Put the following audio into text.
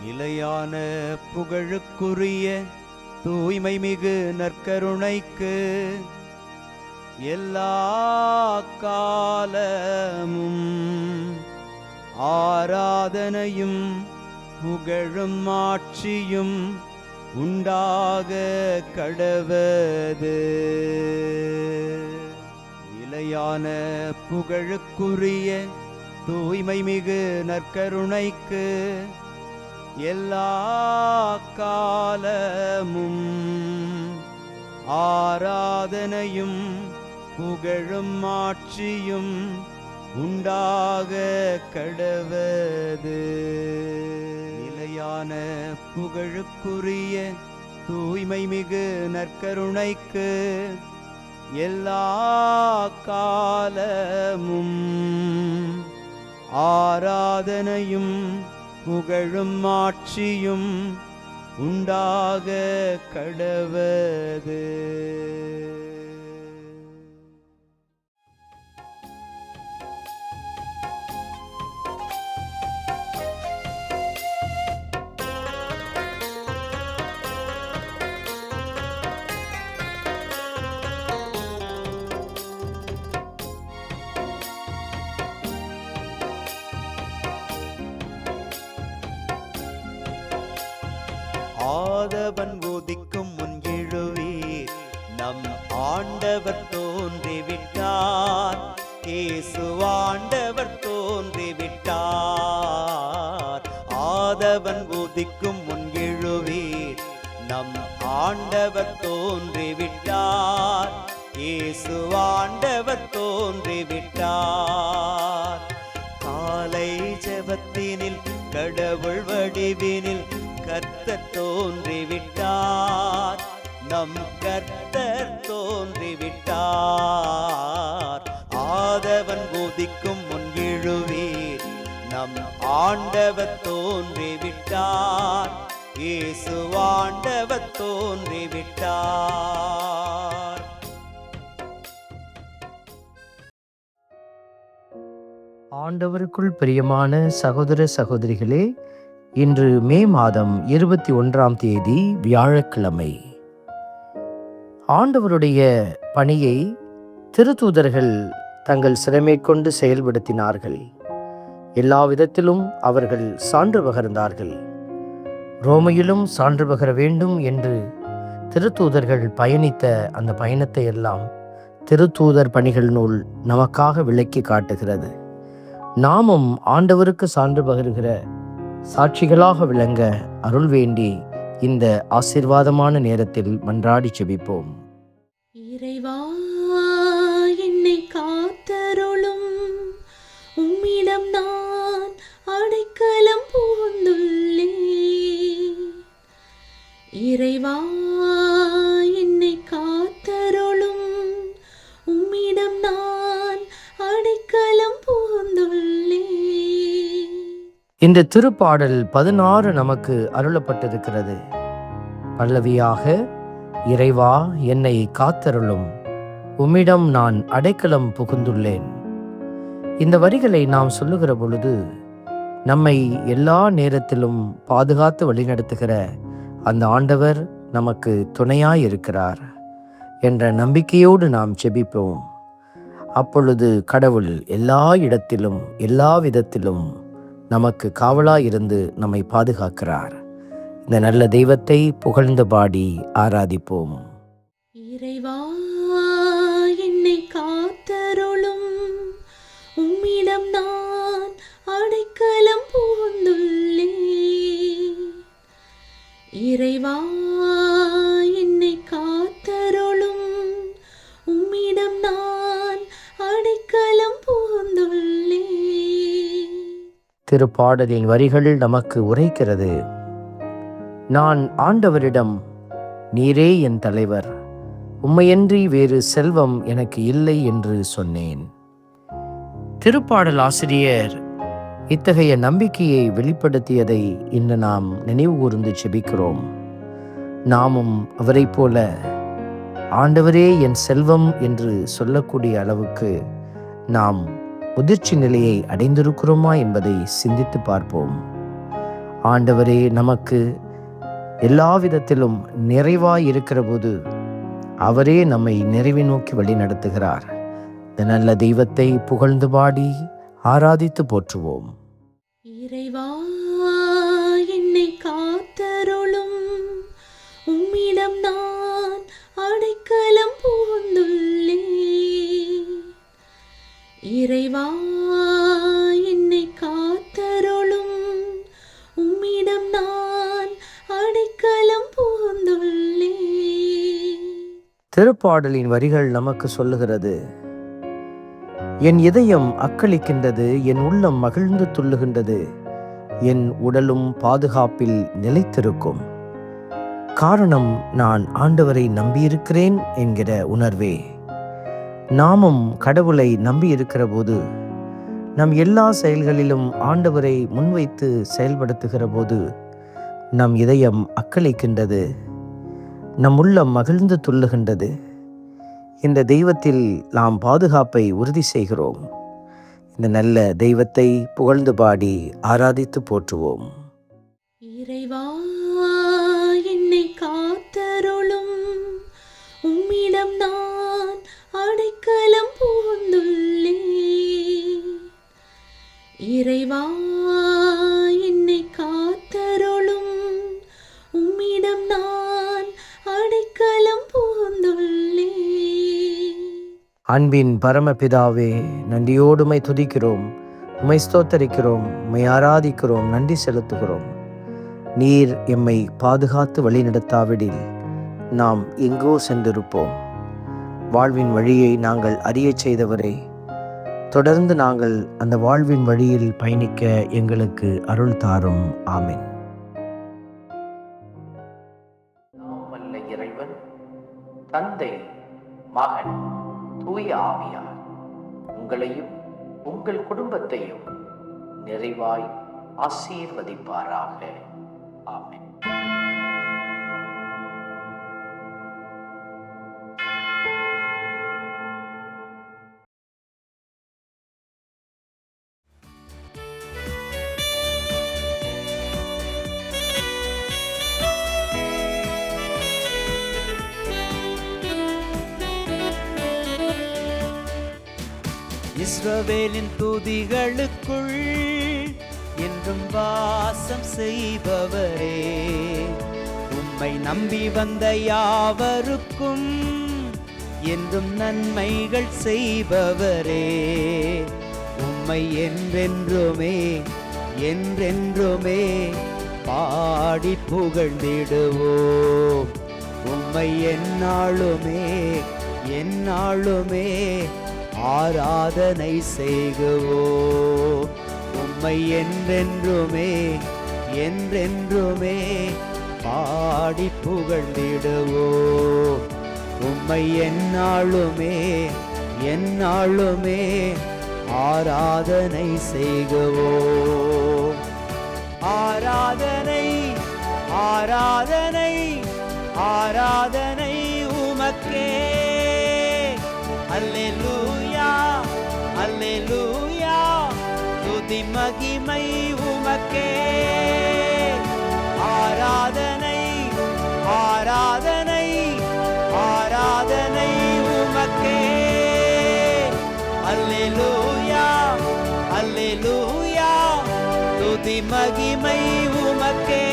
நிலையான புகழுக்குரிய தூய்மை மிகு நற்கருணைக்கு எல்லா காலமும் ஆராதனையும் புகழும் ஆட்சியும் உண்டாக கடவது. நிலையான புகழுக்குரிய தூய்மை மிகு நற்கருணைக்கு எல்லா காலமும் ஆராதனையும் புகழும் ஆட்சியும் உண்டாக கடவது. நிலையான புகழுக்குரிய தூய்மை மிகு நற்கருணைக்கு எல்லா காலமும் ஆராதனையும் புகழும் ஆட்சியும் உண்டாக கடவது. ஆதவன் உதிக்கும் முன் எழுவீர், நம் ஆண்டவர் தோன்றிவிட்டார். இயேசு ஆண்டவர் தோன்றிவிட்டார். ஆதவன் உதிக்கும் முன் எழுவீர், நம் ஆண்டவர் தோன்றிவிட்டார். இயேசு ஆண்டவர் தோன்றிவிட்டார். காலை ஜெபத்தினில் கடவுள் வடிவினில் கர்த்தர் தோன்றிவிட்டார். நம் கர்த்தர் தோன்றிவிட்டார். ஆதவன் உதிக்கும் முன் எழுவீர், நம் ஆண்டவர் தோன்றிவிட்டார். இயேசு ஆண்டவர் தோன்றிவிட்டார். ஆண்டவருக்குள் பிரியமான சகோதர சகோதரிகளே, இன்று மே மாதம் 21ஆம் தேதி வியாழக்கிழமை. ஆண்டவருடைய பணியை திருத்தூதர்கள் தங்கள் சிறமேற்கொண்டு செயல்படுத்தினார்கள். எல்லா விதத்திலும் அவர்கள் சான்று பகர்ந்தார்கள். ரோமையிலும் சான்று பகர வேண்டும் என்று திருத்தூதர்கள் பயணித்த அந்த பயணத்தை எல்லாம் திருத்தூதர் பணிகள் நூல் நமக்காக விளக்கி காட்டுகிறது. நாமும் ஆண்டவருக்கு சான்று பகருகிற சாட்சிகளாக விளங்க அருள் வேண்டி இந்த ஆசீர்வாதமான நேரத்தில் மன்றாடி செபிப்போம். இறைவா, என்னை காத்தருளும், உம்மிடம் நான் அடைக்கலம் புகுந்துள்ளேன். இறைவா, என்னை காத்தருளும், உம்மிடம் நான் அடைக்கலம் புகுந்துள்ளேன். இந்த திருப்பாடல் 16 நமக்கு அருளப்பட்டிருக்கிறது. பல்லவியாக, இறைவா என்னை காத்தருளும், உம்மிடம் நான் அடைக்கலம் புகுந்துள்ளேன். இந்த வரிகளை நாம் சொல்லுகிற பொழுது நம்மை எல்லா நேரத்திலும் பாதுகாத்து வழிநடத்துகிற அந்த ஆண்டவர் நமக்கு துணையாயிருக்கிறார் என்ற நம்பிக்கையோடு நாம் செபிப்போம். அப்பொழுது கடவுள் எல்லா இடத்திலும் எல்லா விதத்திலும் நமக்கு காவலாயிருந்து நம்மை பாதுகாக்கிறார். இந்த நல்ல தெய்வத்தை புகழ்ந்து பாடி ஆராதிப்போம். இறைவா, என்னை காத்தருளும், உம்மிடம் நான் அடைக்கலம் புகுந்துள்ளேன். இறைவா, என்னை காத்தருளும், உம்மிடம் நான் அடைக்கலம் புகுந்துள்ளேன். திருப்பாடலின் வரிகள் நமக்கு உரைக்கிறது. நான் ஆண்டவரிடம், நீரே என் தலைவர், உம்மையன்றி வேறு செல்வம் எனக்கு இல்லை என்று சொன்னேன். திருப்பாடல் ஆசிரியர் இத்தகைய நம்பிக்கையை வெளிப்படுத்தியதை இன்று நாம் நினைவு கூர்ந்து செபிக்கிறோம். நாமும் அவரை போல ஆண்டவரே என் செல்வம் என்று சொல்லக்கூடிய அளவுக்கு நாம் முதிர்ச்சி நிலையை அடைந்திருக்கிறோமா என்பதை சிந்தித்து பார்ப்போம். ஆண்டவரே நமக்கு எல்லா விதத்திலும் நிறைவாய் இருக்கிற போது அவரே நம்மை நிறைவை நோக்கி வழி நடத்துகிறார். இந்த நல்ல தெய்வத்தை புகழ்ந்து பாடி ஆராதித்து போற்றுவோம். இறைவா என்னை காத்தருளும், உம்மிடம் நான் அடைக்கலம் புகுந்துள்ளேன். இறைவா என்னை காத்தருளும், உம்மிடம் நான் அடைக்கலம் புகுந்துள்ளேன். திருப்பாடலின் வரிகள் நமக்கு சொல்லுகிறது, என் இதயம் அக்களிக்கின்றது, என் உள்ளம் மகிழ்ந்து துள்ளுகின்றது, என் உடலும் பாதுகாப்பில் நிலைத்திருக்கும். காரணம், நான் ஆண்டவரை நம்பியிருக்கிறேன் என்கிற உணர்வே. நாமும் கடவுளை நம்பியிருக்கிற போது, நம் எல்லா செயல்களிலும் ஆண்டவரை முன்வைத்து செயல்படுத்துகிற போது நம் இதயம் அக்களிக்கின்றது, நம் உள்ளம் மகிழ்ந்து துள்ளுகின்றது. இந்த தெய்வத்தில் நாம் பாதுகாப்பை உறுதி செய்கிறோம். இந்த நல்ல தெய்வத்தை புகழ்ந்து பாடி ஆராதித்து போற்றுவோம். இறைவா என்னை காத்தருளும், உம்மிடம் நான் அடைக்கலம் புகுந்துள்ளேன். இறைவா என்னை காத்தருளும், உம்மிடம் நான் அடைக்கலம் புகுந்துள்ளேன். அன்பின் பரமபிதாவே, நன்றியோடு உம்மை துதிக்கிறோம், உம்மை ஸ்தோத்தரிக்கிறோம், உம்மை ஆராதிக்கிறோம், நன்றி செலுத்துகிறோம். நீர் எம்மை பாதுகாத்து வழிநடத்தாவிடில் நாம் எங்கோ சென்றிருப்போம். வாழ்வின் வழியை நாங்கள் அறியச் செய்தவரே, தொடர்ந்து நாங்கள் அந்த வாழ்வின் வழியில் பயணிக்க எங்களுக்கு அருள் தாரும். ஆமென். வல்ல இறைவன், தந்தை, மகன், தூய ஆவியார் உங்களையும் உங்கள் குடும்பத்தையும் நிறைவாய் ஆசீர்வதிப்பாராக. ஆமென். இஸ்ரவேலின் துதிகளுக்குள் என்றும் வாசம் செய்பவரே, உம்மை நம்பி வந்த யாவருக்கும் என்றும் நன்மைகள் செய்பவரே, உம்மை என்றென்றுமே என்றென்றுமே பாடி புகழ்ந்திடுவோம். உம்மை எந்நாளுமே எந்நாளுமே ஆராதனை செய்குவோம். உம்மை என்றென்றுமே என்றென்றுமே பாடி புகழ்ந்திடுவோம். உம்மை எந்நாளுமே எந்நாளுமே ஆராதனை செய்குவோம். ஆராதனை ஆராதனை ஆராதனை உமக்கே. அல்லேலூயா அல்லேலூயா, துதி மகிமை உமக்கே. ஆராதனை ஆராதனை ஆராதனை உமக்கே. அல்லேலூயா அல்லேலூயா, துதி மகிமை உமக்கே.